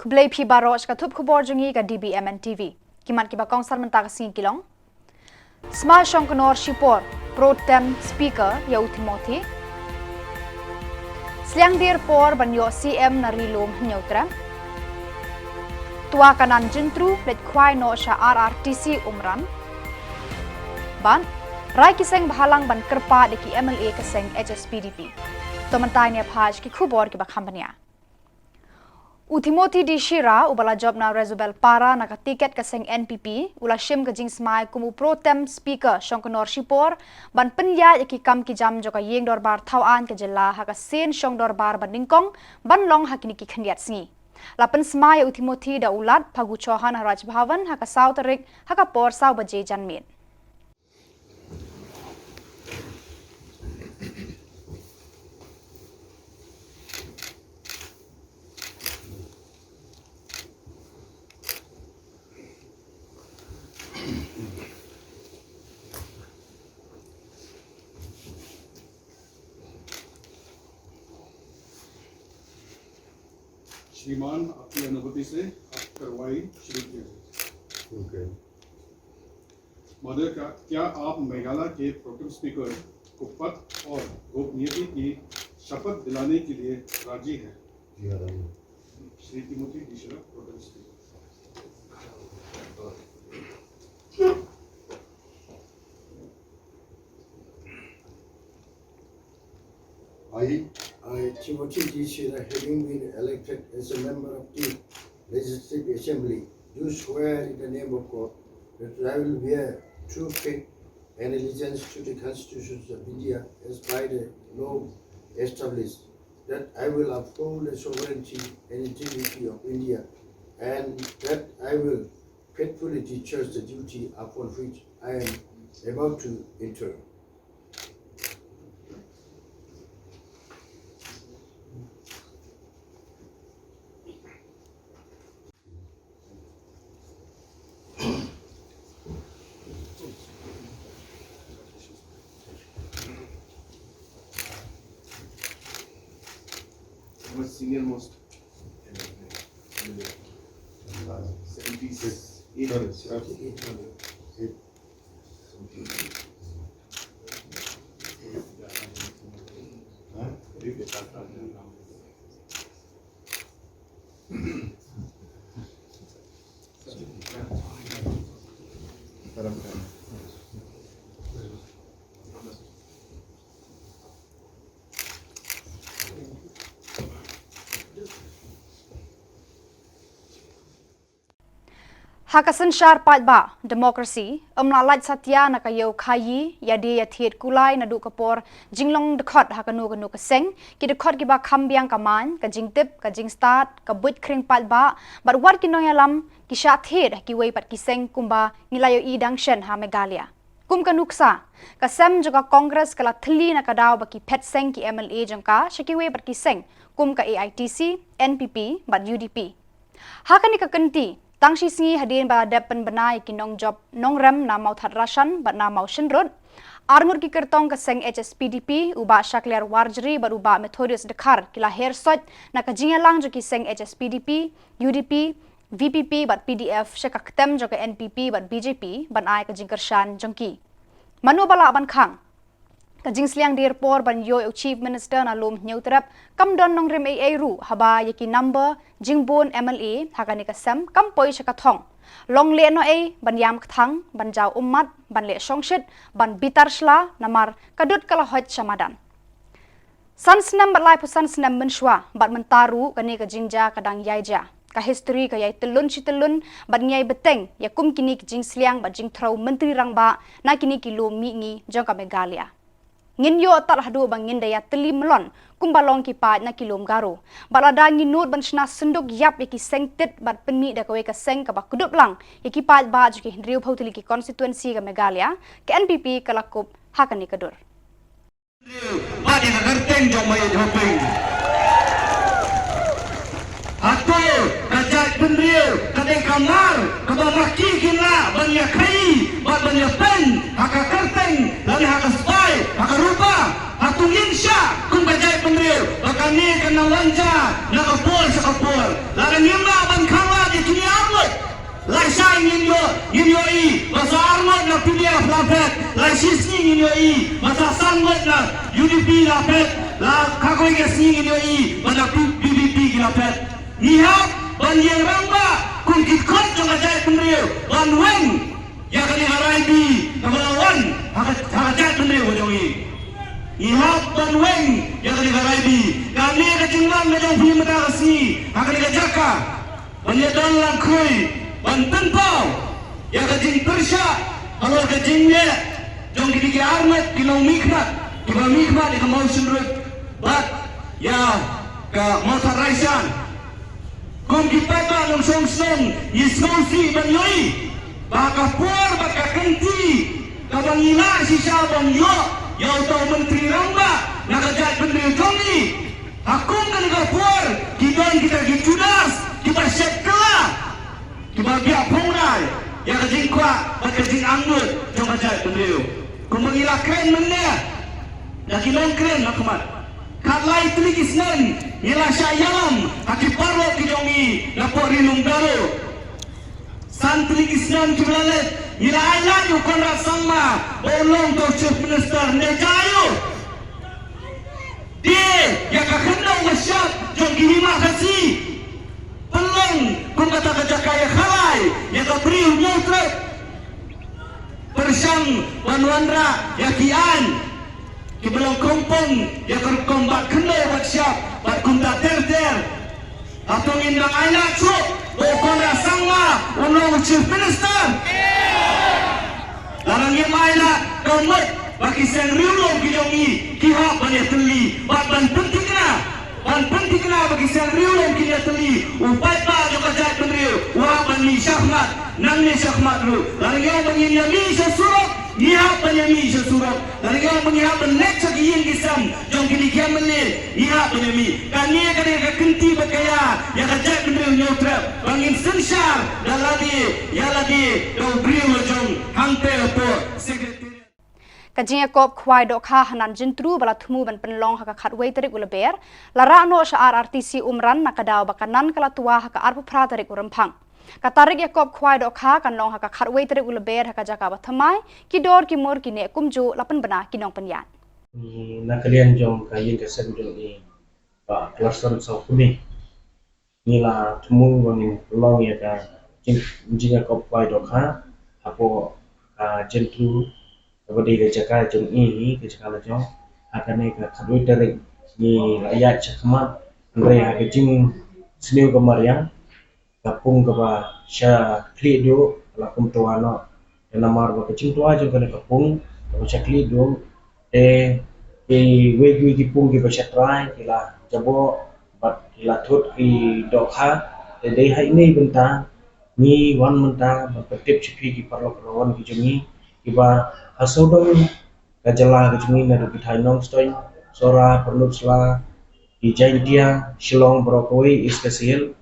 Blay pi baros ka thup khubor jungi ka DBMN TV. Kiman kiba kongsan mentaka sing kilong. Small Shongkonor Shipor Pro Tem Speaker Yau Timothy. Sliang dir por banyo CM na rilom nyautra. Tua kanan jentru let kwai no sha RRTC umran. Ban rai kiseng bahalang ban kerpa deki MLA keseng HSPDP. Tomantai ne phaj ki khubor ki bakhambania. Timothy di Shira ubala job na Rezubel para naka tiket keseng NPP ula shim ke jing smai kumu Pro Tem Speaker Shongkonor Shipor ban penya yaki kam ki jam joka yeng dorbar thawan ke Jylla haka sen shong dorbar ban ningkong ban long hakini ki khandiat singi. Lapan smai Timothy da ulat phagu chohan Raj Bhavan haka Sautarik haka por saw baje janmin. श्रीमान आपकी अनुभूति से आप कार्रवाई शुरू कीजिए। ओके। महोदय क्या आप मेघालय के प्रोटेम स्पीकर को पद और गोपनीयता की शपथ दिलाने के लिए राजी हैं? जी हाँ राजी। Shri Timothy D Shira protem speaker. I, Timothy D. Shira, having been elected as a member of the Legislative Assembly, do swear in the name of God that I will bear true faith and allegiance to the Constitution of India as by the law established, that I will uphold the sovereignty and integrity of India, and that I will faithfully discharge the duty upon which I am about to enter. Senior most 76 years. Hakasan syar ba demokrasi amlalaj satya nakayo khayi yadi yathiet kulai nadu kapor jinglong dekhot hakanu kanu keseng ki dekhot ki ba khambiang kaman ka jingtip ka jing start ka buit kring ba but wat ki noyalam ki shathet ki wei pat ki seng kumba nilayo I dangshen ha Meghalaya kum ka nuksa ka sem juga kongres kala thli na kadaw ba ki phet seng ki MLA jangka shaki wei pat ki seng kum ka AITC NPP but UDP hakani ka kanti Tangshi singi hadin ba depan benai ki nong job nong rem na mau that rasan ba na mau shinrod arngur ki kertong ka seng HSPDP uba shakler warjri ba uba Methodius dekhar kila hair sot na ka jingalang jo ki seng HSPDP UDP VPP ba PDF shaka ktem jo ka NPP ba BJP ban ai ka jingkershan jongki manu bala ban khang ka jingsliang dir por ban yo chief minister na lom nyautrap kam don nong rem ai ru haba yaki number jingbon MLA hakani ka sam kam poi shaka thong long le no ai ban yam thang ban jaw ummat ban le songshit ban bitar shla namar kadut kala hot samadan sansnam bat lai sansnam menshwa bat mentaru kani ka jingja kadang yaija ka history ka yai telun chitelun bat nyai beteng ya kum kini ki jingsliang bat jingthrau menteri rangba na kini ki lo mi ngi jong ka Meghalaya ngin yo tar hadu bang ngin daya teli melon kumbalong ki pa na kilom garo balada nginut ban shna senduk yap yaki sengtit bat penmi da kawe ka seng ka bakudup lang yaki pa ba ju ki hriu photili ki constituency ka Meghalaya ke NPP kalakup hakani kadur ba di nagarteng jong may hoping ato kajat benriu kadeng kamar kabamaki gila banya kai bat banya pen haka karteng lan haka spy haka rupa hatungin sya kung kajat benriu kami kena wanja na kapur sa kapur. Laga nima ban kanga di kini armut. Lai sai ngin yo i masa armut na PDF lapet. Lai sisni ngin yo i masa sanmut na UDP lapet. La kakoi gesni ngin yo i masa PBP lapet. Nihap ban yang ramba kung kitkot jong ajay penriyo ban wen ya kani harai bi kamalawan hakajat penriyo jong i. Ihap ban wen ya kani harai bi kami kacingman ngajong fi mata kasni hakani kajaka ban ya dan lang kui ban tenpau ya kajing persya kalau kajing ne jong kini ki armat kilau mikmat di kamau sundrut bat ya ka motor raisan kung kita ba ng song yisnosi ban yoi baka por baka kenti kabangila si Shabang yo yaw tau menteri ramba nakajat pendiri kami akong kaniga por kidon kita gijudas kita syekla kita biak pongrai ya kajing kwa baka jing anggut jong kajat pendiri kung mangila kren mennya lagi long kren makmat kalai teligis nan ila syayam haki parlo kijongi lapori lunggaro san teligis nan kiblalet ila aylan konra sama bolong to chief minister nejayo dia ya kakendong masyad jongi lima kasi pelong kung kata kajakaya khalai ya kabriu nyotret persang wanwandra ya kian kibelong kompong ya kombat kendai buat siap buat kunta ter atau indang anak su bokon rasangma ulong chief minister larang yang aila komet bagi sen riulong kijongi kihak banyak teli ban penting kena bagi sen riulong kinya teli upai pa joka jat penriu wa ban ni syahmat nang ni syahmat ru larang yang menyami sesurat ihap menyami sesurat larang yang menyihap nek sagiyin kisam jong kini kiamene ihap menyami kani kani kenti bakaya ya kajat penriu nyotrap bangin sensyar daladi ya lagi do briu jong hangte po secretary Kajing kop kwai dok ha hanan jintru bala thumu ban penlong haka khatwei tarik Lber lara no sha RRTC umran nakadaw bakanan kala tua haka arpu pra tarik urempang katarik yakop kwai dok ha kanlong haka khatwei tarik Lber haka jaka bathamai kidor kimur kine kumju lapan bana kinong penyan na kalian jong kayin kesen jong ni ba klason so kuni nila thumu ban long ya ka jing yakop kwai dok ha apo jintru Abadi ke Jakarta jom ini ke Jakarta jom akan ke kadui dari ni rakyat cakmat mereka ke jing seniu kemarian kapung ke ba sya kli do lapung tuano dan namar ba ke jing tua jom ke kapung ke sya kli do we kipung ke ba sya trai kila jabo bat kila thut ki dokha de hai ni benta ni wan menta ba petip chipi ki parlo wan ki jumi kiba hasodong kajala kejungi na rugi thainong stoin sora perlutsla di Jylla Shillong Brokoi iskasil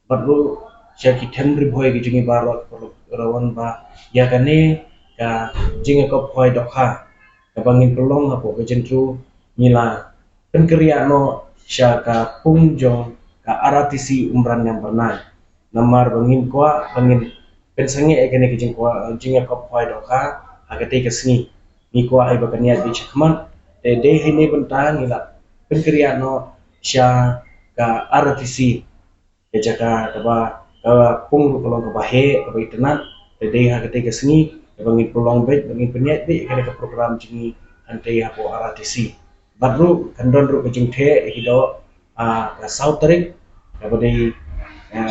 baru syaki temri boy kejungi barot rawan ba ya kane ka jinga kop khoi dokha ka bangin pelong apo kejentru nila penkeriak no syaka pungjong ka RRTC umran yang pernah namar bangin kwa bangin pensange ekene kejing kwa jinga kop khoi dokha agate kesni ni ko ai bakania di chakman de hene bentang ila penkerian no sya ka RTC ke jaka taba pung pelong ke bahe ke internet de agate kesni bangin pelong bet bangin peniat de ke program jingi ante apo RTC baru kandon ru kejing the hido ka sautrik kabade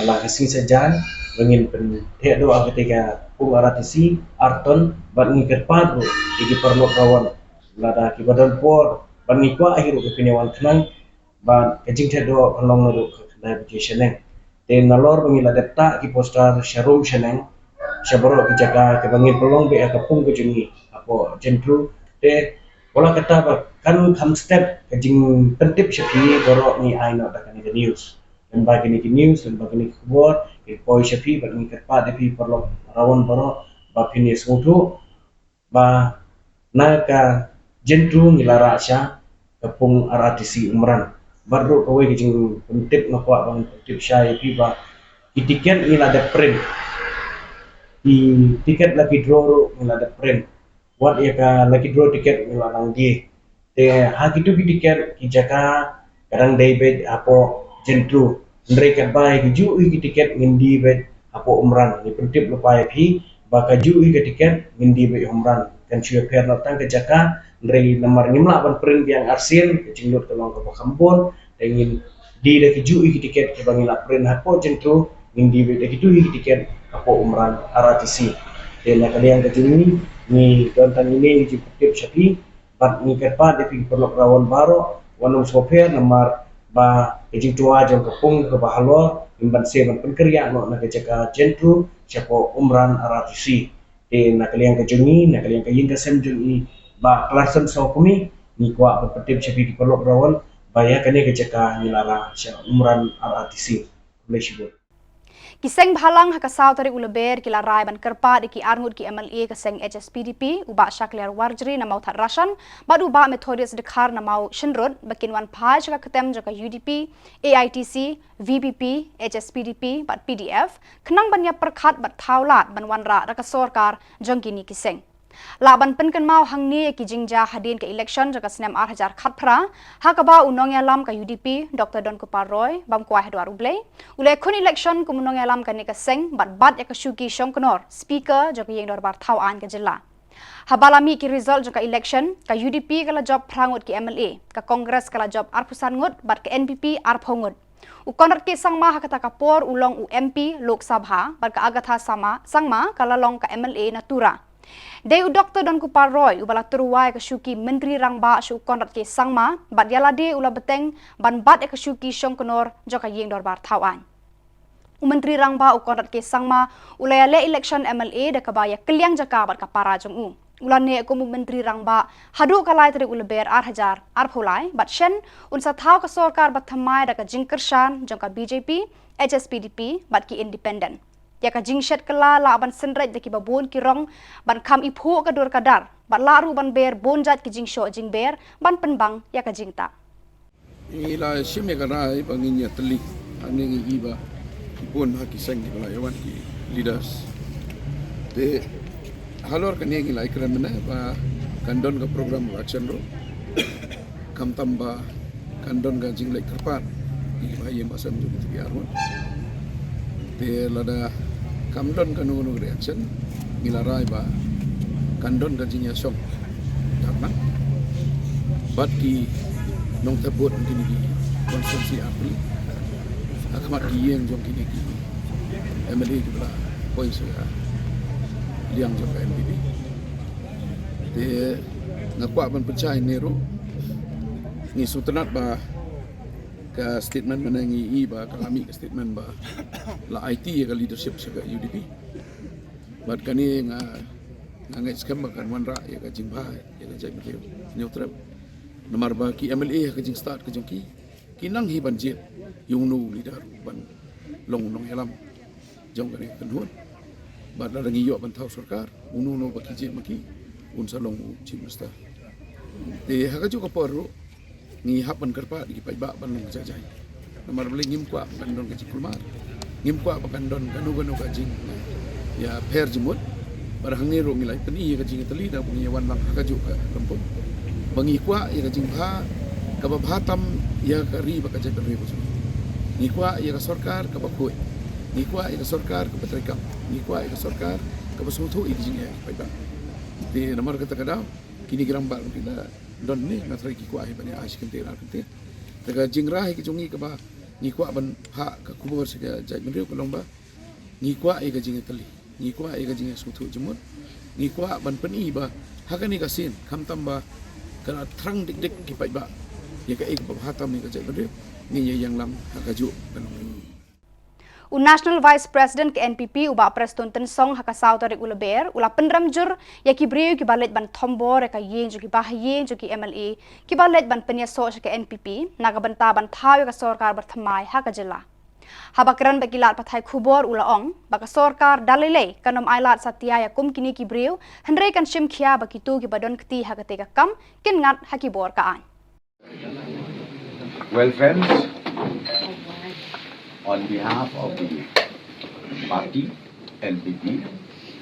la kesni sejan bangin pen the do agate ka pung RTC arton ban ngikir padu iki perlu kawan lada ki badan por ban ngikwa ahiru ke pinyawan kenang ban kejing tedo kalong naru kedai biji seneng ten nalor bangi ladeta ki poster sharum seneng syaboro ki jaga ke bangi pelong be ka pung kejungi apo jentru te pola kata ba kan kam step kejing pentip syafi boro ni aino da kan news dan bagi ni news dan bagi ni Khubor ke poi syafi ban ngikir padu pi perlu rawan boro ba pinis mutu ba naka jentru ngilara sya kepung RRTC umran baru kawai kijing pentip na kuat bang pentip syai pi ba tiket ni ada print di tiket lagi draw ni ada print buat ya ka lagi draw tiket ni lang di ha gitu tiket ki jaka kadang day bed apo jentru mereka bai ju ki tiket ngindi bed apo umran ni pentip lupa pi ba ka ju ki tiket ngindi bed umran kan syue per na tang ke jaka dari nomor ngimla ban print yang arsin jinglut ke long ke kampung dengan di dah keju tiket ke bangila print hapo jentru ngindi be dah keju tiket hapo umran RTC dan kalian keju ni dontan ini di tip syapi bat ni kerpa de pi perlu rawan baro wanung sofer nomor ba keju tua jam kepung ke bahalo imban seban penkerja no na kejaka jentru siapo umran RTC dan kalian keju ni kalian kayin ke semjun ni ba klasen so kami ni kuat berpetip syapi di perlu rawan bayar kene kejaka nilara umran RTC boleh sebut Kiseng bhalang hakasau tari Lber kila rai ban kerpa di ki arngut ki MLA keseng HSPDP uba syakliar warjri na mau that rasan badu ba methodis dekhar na mau shenrod bakin wan phai jaka ketem jaka UDP AITC VPP HSPDP bat PDF kenang ban ya perkhat bat thaulat ban wan ra ka sarkar jangkini kiseng Laban penken mau hang ni ki jingja hadin ke election jaka snem 8000 khatphra hakaba unong yalam ka UDP Dr Don Kupar Roy bam kwa hedwa ruble ule khun election ku unong yalam ka ni ka seng bat ya ka shuki shongknor speaker jaka yeng dorbar thau an ka Jylla habalami ki result jaka election ka UDP kala job prangut ki MLA ka Congress kala job arpusan ngut bat ka NPP arphongut ukonrat ke sangma hakata kapor ulong UMP Lok Sabha bat ka agatha sangma kala long ka MLA natura Deu Dr Don Kupar Roy ubala turuai ke syuki menteri rangba syu konrat ke sangma bat yalade ula beteng ban bat ke syuki shongkonor joka yeng dorbar thawan menteri rangba ukonrat ke sangma ula yale election MLA de kabaya keliang jaka bat ka para jong ulane ko menteri rangba hadu kalai tari Lber 8000 arpholai bat shen unsa thau ka sarkar bat thamai da ka jingkershan jongka BJP HSPDP bat ki independent ya ka jingshet kala la ban senraj de ki babon ki rong ban kham ipho ka dor kadar ban laru ban ber bonjat ki jingsho jingber ban penbang ya ka jingta ila shime ka rai bangin ya tali aning iba pun haki seng di bala yawan ki leaders de halor ka negi lai kran mena ba kandon ka program action ro kam tamba kandon ka jinglai kerpan di ba yem asam ju ti arwan de lada kamdon kanu reaction nilarai ba kandon ka jinya song karena bat ki nong tebut kini ki konsumsi api akamat ki yang jong kini ki MLA juga poin sudah liang jong NPP de ngakwa ban percaya nero ni sutenat ba ke statement menangi ba kami ke statement ba la IT ya leadership sebagai UDP bat kani ngai skam kan wanra ya ka jingba ya ka jai betiu neutral nomor ba ki MLA ka jing start ka jong ki kinang hi ban jit yung nu leader ban long nong yalam jong kani kanhun bat la ngi yo ban thau sarkar unu no ba ki jit maki un salong chief minister de ha ka ju ka poru ni hapan kerpa di pai ba ban long jajai nomor beli ngim kwa kan don ka cikulmar ngim kwa kan don kanu ka jing ya per jemut bar hangi ro ngilai peni ka jing tali da bungi wan lang ka ju ka kampung bangi kwa ya ka jing pha ka ba bhatam ya ka ri ba ka jai ri bu ni kwa ya ka sarkar ka ba khoi ni kwa ya ka sarkar ka patrikam ni kwa ya ka sarkar ka ba suthu i jing ya pai ba di nomor kata kada kini gram ba kita don ni na trai ki kwa hi bani ash kente ra kente daga jingra hi ki jongi ka ba ni kwa ban ha ka Khubor se ka jai mriu ko lomba ni kwa e ka jing tali ni kwa e ka jing suthu jumut ni kwa ban pani ba ha ka ni ka sin kham tamba kana thrang dik dik ki pai ba ye ka ek ba hatam ni ka jai mriu ni ye yang lam ha ka ju kan National Vice President ke NPP uba Preston Tensong hakasau tarik Lber ula penram jur ya ki breu ki balet ban thombor ka yeng ki bahye ki MLA ki balet ban penyaso ke NPP naga banta ban thaw ka sarkar berthamai ha ka Jylla habakran bakilat pathai Khubor ula ong baka sarkar dalile kanom ailat satya ya kum kini ki breu hendrai kan shim khia bakitu ki badon kti ha ka te ka kam kin ngat ha ki bor ka an Well, friends, on behalf of the party NPP,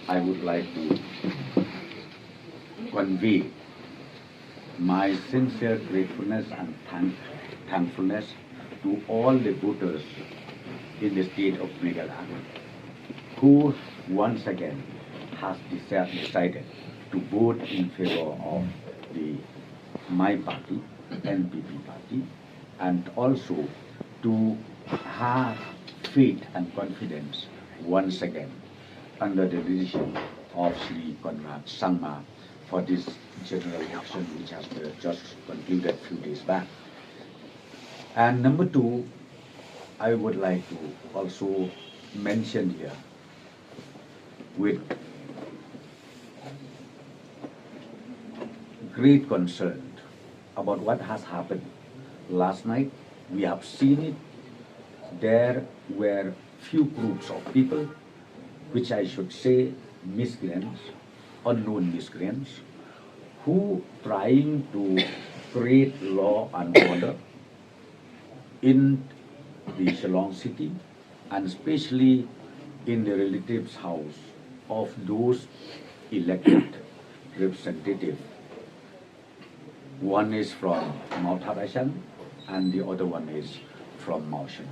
I would like to convey my sincere gratefulness and thankfulness to all the voters in the state of Meghalaya who once again has decided to vote in favor of my party, NPP party, and also to have faith and confidence once again under the leadership of Shri Conrad Sangma for this general election which has just concluded a few days back. And number two, I would like to also mention here with great concern about what has happened last night. We have seen it. There were few groups of people, which I should say miscreants, unknown miscreants, who trying to create law and order in the Shillong city, and especially in the relatives' house of those elected representatives. One is from Mount Harashan and the other one is from Maushan,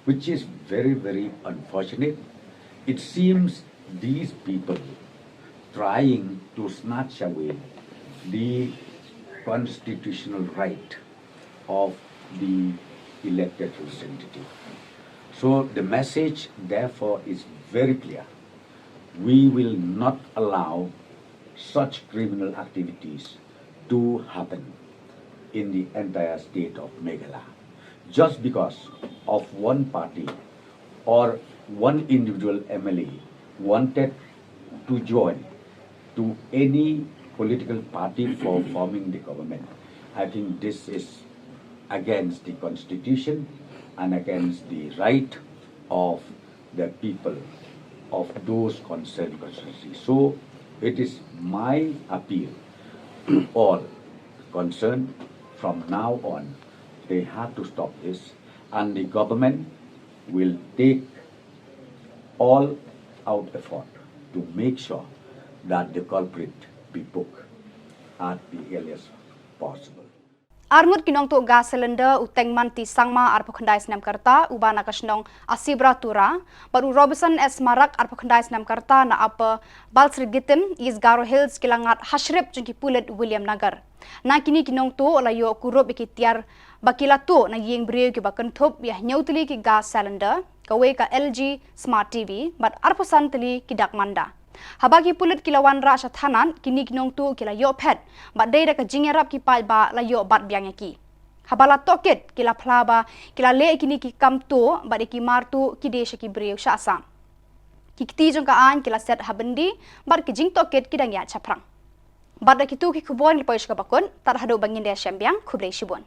which is very, very unfortunate. It seems these people trying to snatch away the constitutional right of the elected representative. So the message therefore is very clear. We will not allow such criminal activities to happen in the entire state of Meghalaya. Just because of one party or one individual MLA wanted to join to any political party for forming the government, I think this is against the constitution and against the right of the people of those concerned constituencies. So it is my appeal to all concerned, from now on, they have to stop this, and the government will take all out effort to make sure that the culprit be booked at the earliest possible. Armut kinong tu gas cylinder uteng manti sangma arpokhandai snam karta ubana kasnong asibra tura baru Robinson S Marak arpokhandai snam karta na apa Balsrigitim is Garo Hills kilangat hashrep jengki pulet William Nagar. Na kini kinong tu olayo kurup ikitiar bakila tu na yeng breu ki bakentup yah nyautili ki gas cylinder kawe ka LG Smart TV bat arposan teli kidak manda. Habagi pulit kilawan ra sa thanan kini kinong tu kila yo pet bat deira ka jingerap ki pai ba la yo bat biang ki habala toket kila phlaba kila le kini ki kam tu bat ki martu ki desha ki breu sha asam ki kti jong ka an kila set habandi bat ki jing toket ki dang ya chaprang bat ki tu ki khubon li paish ka bakon tar hado bangin dia syambiang khubrei shibon.